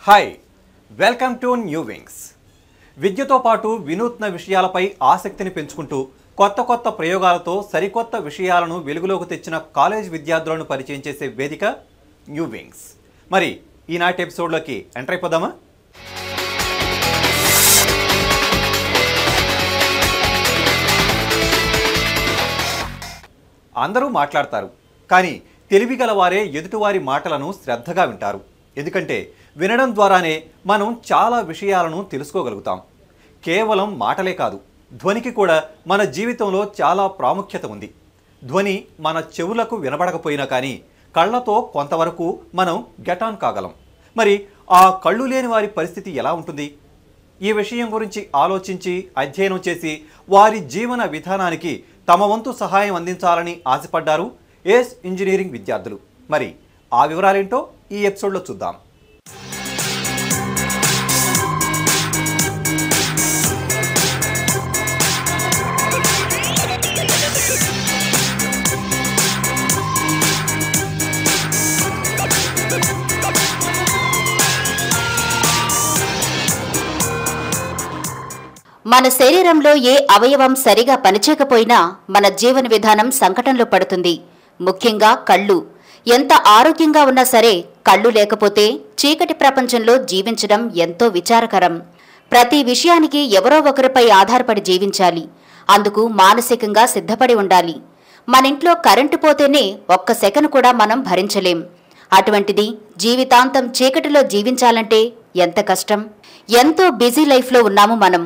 Hi welcome to new wings. విద్యతో పాటు వినూత్న విషయాలపై ఆసక్తిని పెంచుకుంటూ కొత్త ప్రయోగాలతో సరికొత్త విషయాలను వెలుగులోకి తెచ్చిన కాలేజ్ విద్యార్థులను పరిచయం చేసే వేదిక న్యూ వింగ్స్. మరి ఈనాటి ఎపిసోడ్లోకి ఎంటర్ అయిపోదామా? అందరూ మాట్లాడతారు, కానీ తెలివిగల వారే ఎదుటివారి మాటలను శ్రద్ధగా వింటారు. ఎందుకంటే వినడం ద్వారానే మనం చాలా విషయాలను తెలుసుకోగలుగుతాం. కేవలం మాటలే కాదు, ధ్వనికి కూడా మన జీవితంలో చాలా ప్రాముఖ్యత ఉంది. ధ్వని మన చెవులకు వినబడకపోయినా కానీ కళ్ళతో కొంతవరకు మనం గెట్ ఆన్ కాగలం. మరి ఆ కళ్ళు లేని వారి పరిస్థితి ఎలా ఉంటుంది? ఈ విషయం గురించి ఆలోచించి అధ్యయనం చేసి వారి జీవన విధానానికి తమ వంతు సహాయం అందించాలని ఆశపడ్డారు ఏస్ ఇంజనీరింగ్ విద్యార్థులు. మరి ఆ వివరాలేంటో ఈ ఎపిసోడ్లో చూద్దాం. మన శరీరంలో ఏ అవయవం సరిగా పనిచేయకపోయినా మన జీవన విధానం సంకటంలో పడుతుంది. ముఖ్యంగా కళ్ళు. ఎంత ఆరోగ్యంగా ఉన్నా సరే కళ్ళు లేకపోతే చీకటి ప్రపంచంలో జీవించడం ఎంతో విచారకరం. ప్రతి విషయానికి ఎవరో ఒకరిపై ఆధారపడి జీవించాలి. అందుకు మానసికంగా సిద్ధపడి ఉండాలి. మనింట్లో కరెంటు పోతేనే ఒక్క సెకను కూడా మనం భరించలేం. అటువంటిది జీవితాంతం చీకటిలో జీవించాలంటే ఎంత కష్టం. ఎంతో బిజీ లైఫ్లో ఉన్నాము మనం.